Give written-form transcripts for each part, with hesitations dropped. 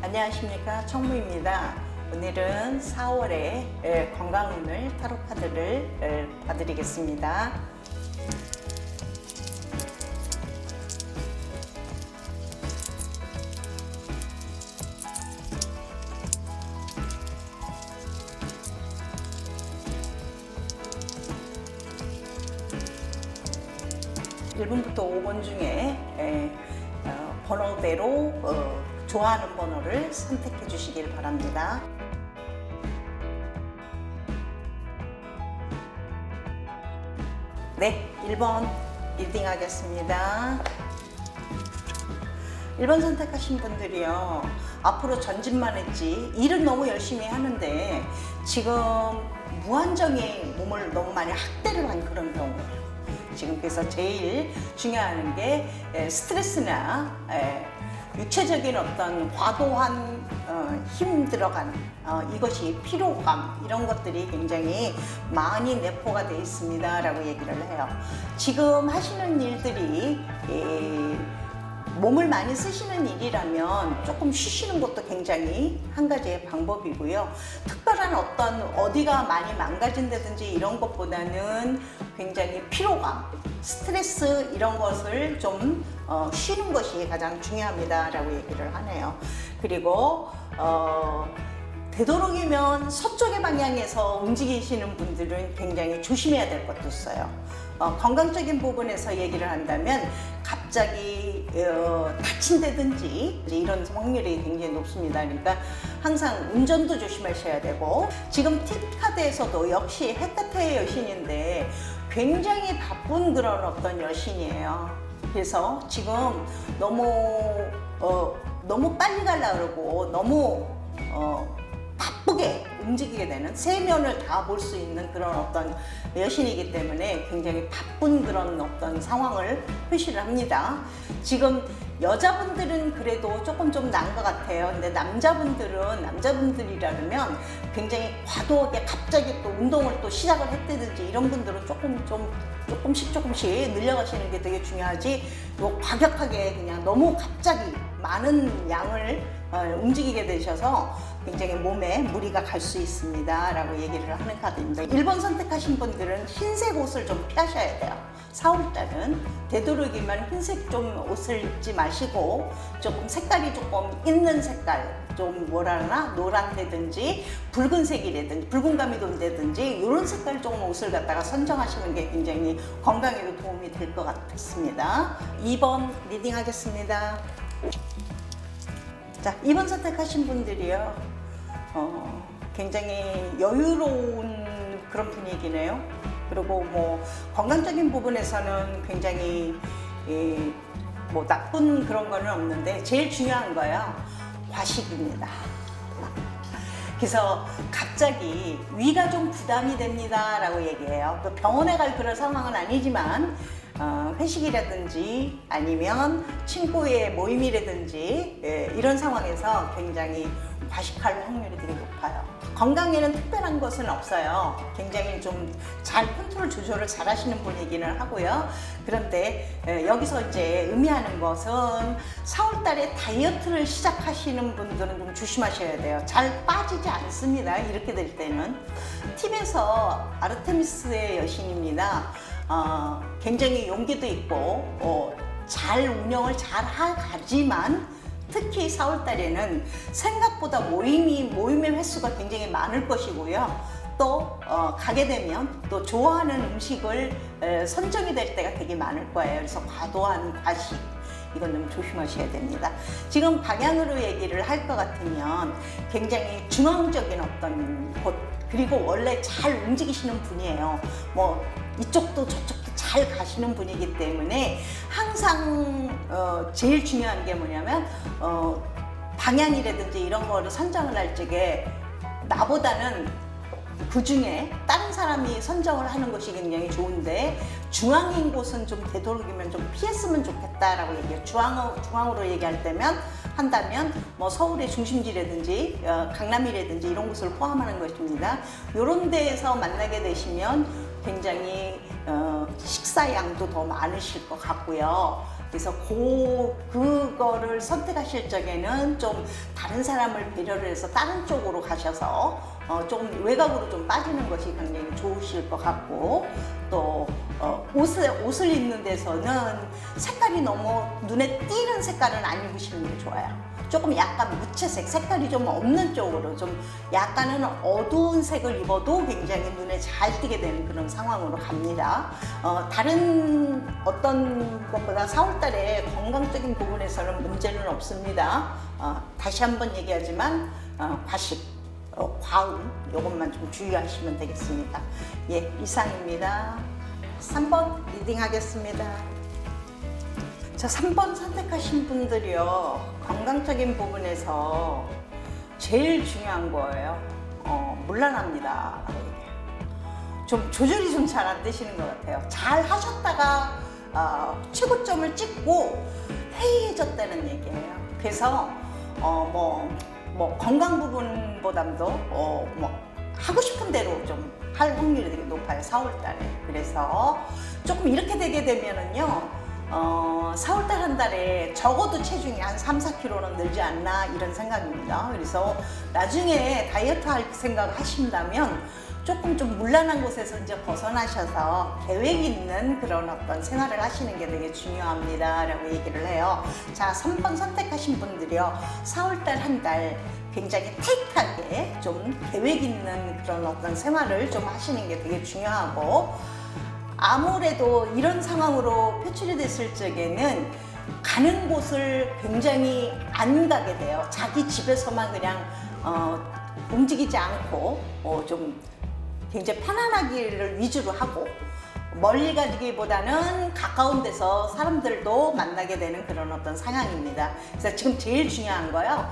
안녕하십니까, 청무입니다. 오늘은 4월에 건강운을 타로 카드를 봐드리겠습니다. (1) 번부터 5번 중에 번호대로 좋아하는 번호를 선택해 주시길 바랍니다. 네, 1번 리딩 하겠습니다. 1번 선택하신 분들이요, 앞으로 전진만 했지 일은 너무 열심히 하는데 지금 무한정의 몸을 너무 많이 학대를 한 그런 경우예요. 지금 그래서 제일 중요한 게 스트레스나 육체적인 어떤 과도한 힘 들어간 이것이 피로감, 이런 것들이 굉장히 많이 내포가 되어 있습니다 라고 얘기를 해요. 지금 하시는 일들이 몸을 많이 쓰시는 일이라면 조금 쉬시는 것도 굉장히 한 가지의 방법이고요. 특별한 어떤 어디가 많이 망가진다든지 이런 것보다는 굉장히 피로감, 스트레스 이런 것을 좀 쉬는 것이 가장 중요합니다 라고 얘기를 하네요. 그리고 되도록이면 서쪽의 방향에서 움직이시는 분들은 굉장히 조심해야 될 것도 있어요. 건강적인 부분에서 얘기를 한다면 갑자기 다친다든지 이런 확률이 굉장히 높습니다. 그러니까 항상 운전도 조심하셔야 되고, 지금 팁 카드에서도 역시 헤카테의 여신인데 굉장히 바쁜 그런 어떤 여신이에요. 그래서 지금 너무 빨리 가려고 그러고 너무 바쁘게 움직이게 되는, 세면을 다 볼 수 있는 그런 어떤 여신이기 때문에 굉장히 바쁜 그런 어떤 상황을 표시를 합니다. 지금 여자분들은 그래도 조금 좀 나은 것 같아요. 근데 남자분들이라면 굉장히 과도하게 갑자기 또 운동을 또 시작을 했다든지 이런 분들은 조금씩 늘려가시는 게 되게 중요하지, 뭐 과격하게 그냥 너무 갑자기 많은 양을 움직이게 되셔서 굉장히 몸에 무리가 갈 수 있습니다 라고 얘기를 하는 카드입니다. 1번 선택하신 분들은 흰색 옷을 좀 피하셔야 돼요. 4월달은 되도록이면 흰색 좀 옷을 입지 마시고 조금 색깔이 조금 있는 색깔, 좀 뭐라나 노란다든지 붉은색이라든지 붉은 감이 돈다든지 이런 색깔 조금 옷을 갖다가 선정하시는 게 굉장히 건강에도 도움이 될 것 같습니다. 2번 리딩 하겠습니다. 자, 2번 선택하신 분들이요, 굉장히 여유로운 그런 분위기네요. 그리고 뭐 건강적인 부분에서는 굉장히 뭐 나쁜 그런 거는 없는데 제일 중요한 거요, 과식입니다. 그래서 갑자기 위가 좀 부담이 됩니다 라고 얘기해요. 또 병원에 갈 그런 상황은 아니지만 회식이라든지 아니면 친구의 모임이라든지 이런 상황에서 굉장히 과식할 확률이 되게 높아요. 건강에는 특별한 것은 없어요. 굉장히 좀 잘 컨트롤 조절을 잘 하시는 분이기는 하고요. 그런데 여기서 이제 의미하는 것은 4월 달에 다이어트를 시작하시는 분들은 좀 조심하셔야 돼요. 잘 빠지지 않습니다. 이렇게 될 때는. 팁에서 아르테미스의 여신입니다. 굉장히 용기도 있고 잘 운영을 잘 하지만 특히 4월 달에는 생각보다 모임의 횟수가 굉장히 많을 것이고요. 또 가게 되면 또 좋아하는 음식을 선정이 될 때가 되게 많을 거예요. 그래서 과도한 과식, 이건 좀 조심하셔야 됩니다. 지금 방향으로 얘기를 할 것 같으면 굉장히 중앙적인 어떤 곳, 그리고 원래 잘 움직이시는 분이에요. 뭐 이쪽도 저쪽도 잘 가시는 분이기 때문에 항상 제일 중요한 게 뭐냐면 방향이라든지 이런 거를 선정을 할 적에 나보다는 그 중에 다른 사람이 선정을 하는 것이 굉장히 좋은데 중앙인 곳은 좀 되도록이면 좀 피했으면 좋겠다라고 얘기해요. 중앙으로 얘기할 때면 한다면 뭐 서울의 중심지라든지 강남이라든지 이런 곳을 포함하는 것입니다. 이런 데에서 만나게 되시면 굉장히 식사량도 더 많으실 것 같고요. 그래서 그거를 선택하실 적에는 좀 다른 사람을 배려를 해서 다른 쪽으로 가셔서 좀 외곽으로 좀 빠지는 것이 굉장히 좋으실 것 같고, 또 옷을 입는 데서는 색깔이 너무 눈에 띄는 색깔은 안 입으시는 게 좋아요. 조금 약간 무채색, 색깔이 좀 없는 쪽으로 좀 약간은 어두운 색을 입어도 굉장히 눈에 잘 띄게 되는 그런 상황으로 갑니다. 다른 어떤 것보다 4월달에 건강적인 부분에서는 문제는 없습니다. 다시 한번 얘기하지만 과식, 과음 이것만 좀 주의하시면 되겠습니다. 예, 이상입니다. 3번 리딩 하겠습니다. 자, 3번 선택하신 분들이요, 건강적인 부분에서 제일 중요한 거예요. 물란합니다. 좀 조절이 좀 잘 안 되시는 것 같아요. 잘 하셨다가 최고점을 찍고 해이해졌다는 얘기예요. 그래서 뭐 건강 부분보다도 하고 싶은 대로 좀 할 확률이 되게 높아요, 4월달에. 그래서 조금 이렇게 되게 되면은요, 4월달 한 달에 적어도 체중이 한 3-4kg는 늘지 않나 이런 생각입니다. 그래서 나중에 다이어트 할 생각 하신다면 조금 좀 문란한 곳에서 이제 벗어나셔서 계획 있는 그런 어떤 생활을 하시는 게 되게 중요합니다 라고 얘기를 해요. 자, 3번 선택하신 분들이요, 4월달 한 달 굉장히 타이트하게 좀 계획 있는 그런 어떤 생활을 좀 하시는 게 되게 중요하고, 아무래도 이런 상황으로 표출이 됐을 적에는 가는 곳을 굉장히 안 가게 돼요. 자기 집에서만 그냥 움직이지 않고 좀 굉장히 편안하기를 위주로 하고, 멀리 가기보다는 가까운 데서 사람들도 만나게 되는 그런 어떤 상황입니다. 그래서 지금 제일 중요한 거요,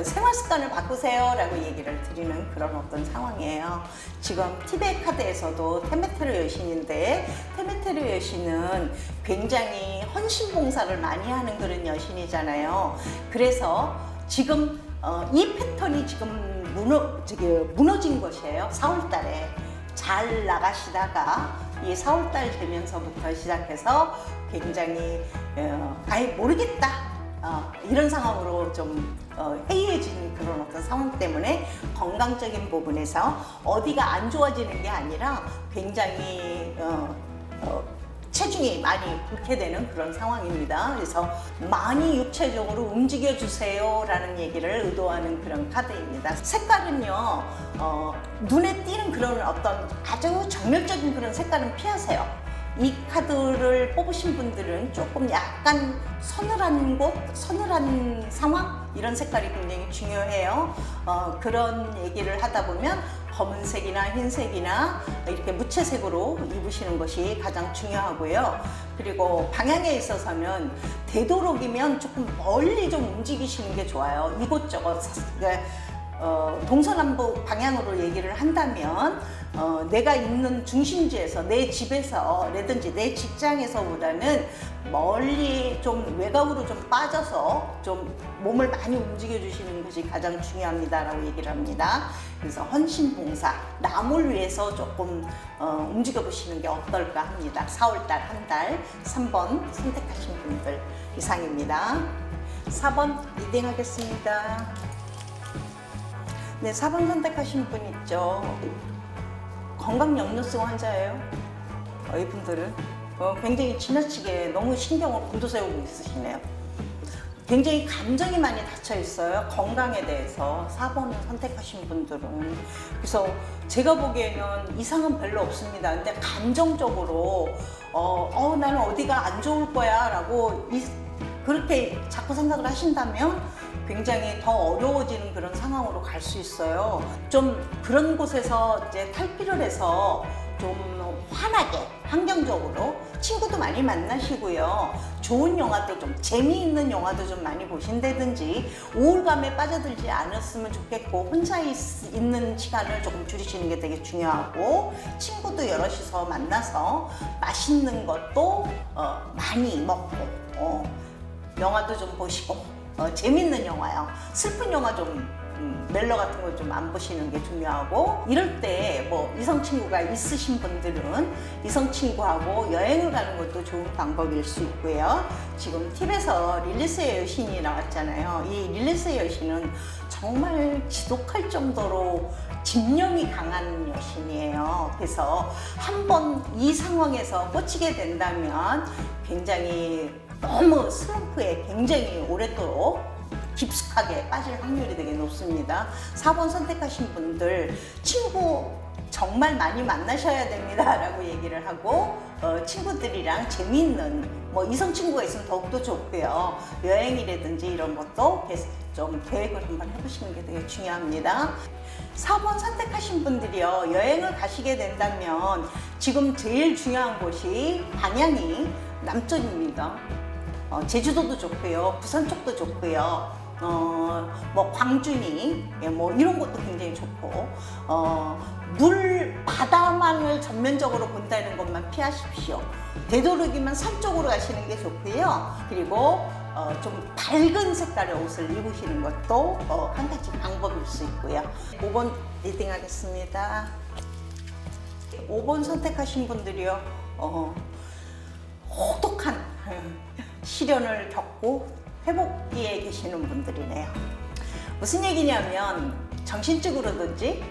생활 습관을 바꾸세요 라고 얘기를 드리는 그런 어떤 상황이에요. 지금 티베트 카드에서도 테메테르 여신인데, 테메테르 여신은 굉장히 헌신봉사를 많이 하는 그런 여신이잖아요. 그래서 지금 이 패턴이 지금 무너진 것이에요. 4월달에 잘 나가시다가 이 4월달 되면서부터 시작해서 굉장히 아예 모르겠다 이런 상황으로 좀 해이해진 그런 어떤 상황 때문에 건강적인 부분에서 어디가 안 좋아지는 게 아니라 굉장히 체중이 많이 붓게 되는 그런 상황입니다. 그래서 많이 육체적으로 움직여 주세요 라는 얘기를 의도하는 그런 카드입니다. 색깔은요, 눈에 띄는 그런 어떤 아주 정열적인 그런 색깔은 피하세요. 이 카드를 뽑으신 분들은 조금 약간 서늘한 곳, 서늘한 상황, 이런 색깔이 굉장히 중요해요. 그런 얘기를 하다 보면 검은색이나 흰색이나 이렇게 무채색으로 입으시는 것이 가장 중요하고요. 그리고 방향에 있어서는 되도록이면 조금 멀리 좀 움직이시는 게 좋아요. 이곳저곳 동서남북 방향으로 얘기를 한다면 내가 있는 중심지에서, 내 집에서라든지 내 직장에서보다는 멀리 좀 외곽으로 좀 빠져서 좀 몸을 많이 움직여 주시는 것이 가장 중요합니다라고 얘기를 합니다. 그래서 헌신봉사, 남을 위해서 조금 움직여 보시는 게 어떨까 합니다. 4월달 한 달 3번 선택하신 분들 이상입니다. 4번 리딩 하겠습니다. 네, 4번 선택하신 분 있죠. 건강 염려성 환자예요. 이분들은 굉장히 지나치게 너무 신경을 곤두세우고 있으시네요. 굉장히 감정이 많이 닫혀 있어요. 건강에 대해서 4번을 선택하신 분들은. 그래서 제가 보기에는 이상은 별로 없습니다. 근데 감정적으로 나는 어디가 안 좋을 거야 라고 그렇게 자꾸 생각을 하신다면 굉장히 더 어려워지는 그런 상황으로 갈 수 있어요. 좀 그런 곳에서 이제 탈피를 해서 좀 환하게, 환경적으로 친구도 많이 만나시고요. 좋은 영화도 좀, 재미있는 영화도 좀 많이 보신다든지, 우울감에 빠져들지 않았으면 좋겠고, 혼자 있는 시간을 조금 줄이시는 게 되게 중요하고, 친구도 여럿이서 만나서 맛있는 것도 많이 먹고, 영화도 좀 보시고, 재밌는 영화요. 슬픈 영화 좀 멜로 같은 거 좀 안 보시는 게 중요하고, 이럴 때 뭐 이성 친구가 있으신 분들은 이성 친구하고 여행을 가는 것도 좋은 방법일 수 있고요. 지금 팁에서 릴리스의 여신이 나왔잖아요. 이 릴리스의 여신은 정말 지독할 정도로 집념이 강한 여신이에요. 그래서 한번 이 상황에서 꽂히게 된다면 굉장히 너무 슬럼프에 굉장히 오랫도록 깊숙하게 빠질 확률이 되게 높습니다. 4번 선택하신 분들 친구 정말 많이 만나셔야 됩니다 라고 얘기를 하고, 친구들이랑 재미있는 뭐 이성 친구가 있으면 더욱더 좋고요. 여행이라든지 이런 것도 좀 계획을 한번 해보시는 게 되게 중요합니다. 4번 선택하신 분들이요, 여행을 가시게 된다면 지금 제일 중요한 곳이 방향이 남쪽입니다. 제주도도 좋고요, 부산 쪽도 좋고요, 뭐 광주니 뭐 이런 것도 굉장히 좋고, 바다만을 전면적으로 본다는 것만 피하십시오. 되도록이면 산 쪽으로 가시는 게 좋고요. 그리고 좀 밝은 색깔의 옷을 입으시는 것도 한 가지 방법일 수 있고요. 5번 리딩 하겠습니다. 5번 선택하신 분들이요, 혹독한 시련을 겪고 회복기에 계시는 분들이네요. 무슨 얘기냐면 정신적으로든지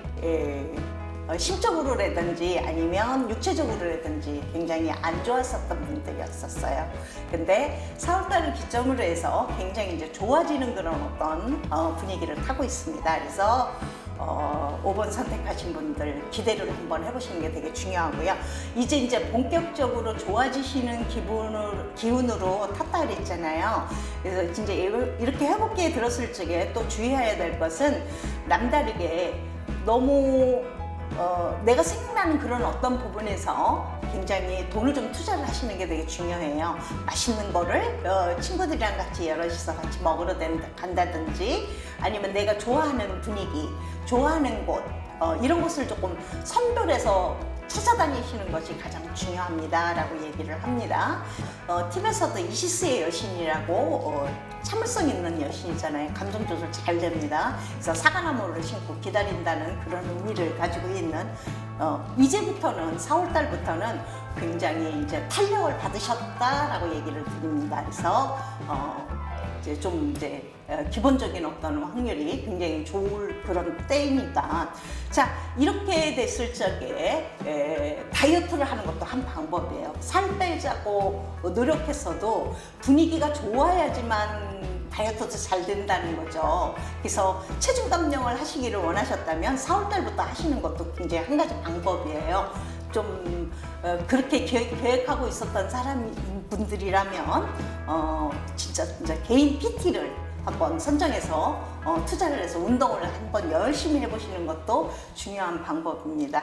심적으로라든지 아니면 육체적으로라든지 굉장히 안 좋았었던 분들이었었어요. 근데 4월달을 기점으로 해서 굉장히 이제 좋아지는 그런 어떤 분위기를 타고 있습니다. 그래서 5번 선택하신 분들 기대를 한번 해보시는 게 되게 중요하고요. 이제 본격적으로 좋아지시는 기운으로 탔다 그랬잖아요. 그래서 진짜 이렇게 회복기에 들었을 적에 또 주의해야 될 것은 남다르게 너무 내가 생각나는 그런 어떤 부분에서 굉장히 돈을 좀 투자를 하시는 게 되게 중요해요. 맛있는 거를 친구들이랑 같이 여럿이서 같이 먹으러 간다든지, 아니면 내가 좋아하는 분위기, 좋아하는 곳, 이런 곳을 조금 선별해서 찾아다니시는 것이 가장 중요합니다 라고 얘기를 합니다. 팁에서도 이시스의 여신이라고 참을성 있는 여신이잖아요. 감정 조절 잘 됩니다. 그래서 사과나무를 신고 기다린다는 그런 의미를 가지고 있는, 이제부터는 4월달부터는 굉장히 이제 탄력을 받으셨다라고 얘기를 드립니다. 그래서 이제 기본적인 어떤 확률이 굉장히 좋을 그런 때이니까, 자, 이렇게 됐을 적에 다이어트를 하는 것도 한 방법이에요. 살 빼자고 노력했어도 분위기가 좋아야지만 다이어트도 잘 된다는 거죠. 그래서 체중 감량을 하시기를 원하셨다면 4월달부터 하시는 것도 굉장히 한 가지 방법이에요. 좀 그렇게 계획하고 있었던 분들이라면 진짜 개인 PT를 한번 선정해서 투자를 해서 운동을 한번 열심히 해보시는 것도 중요한 방법입니다.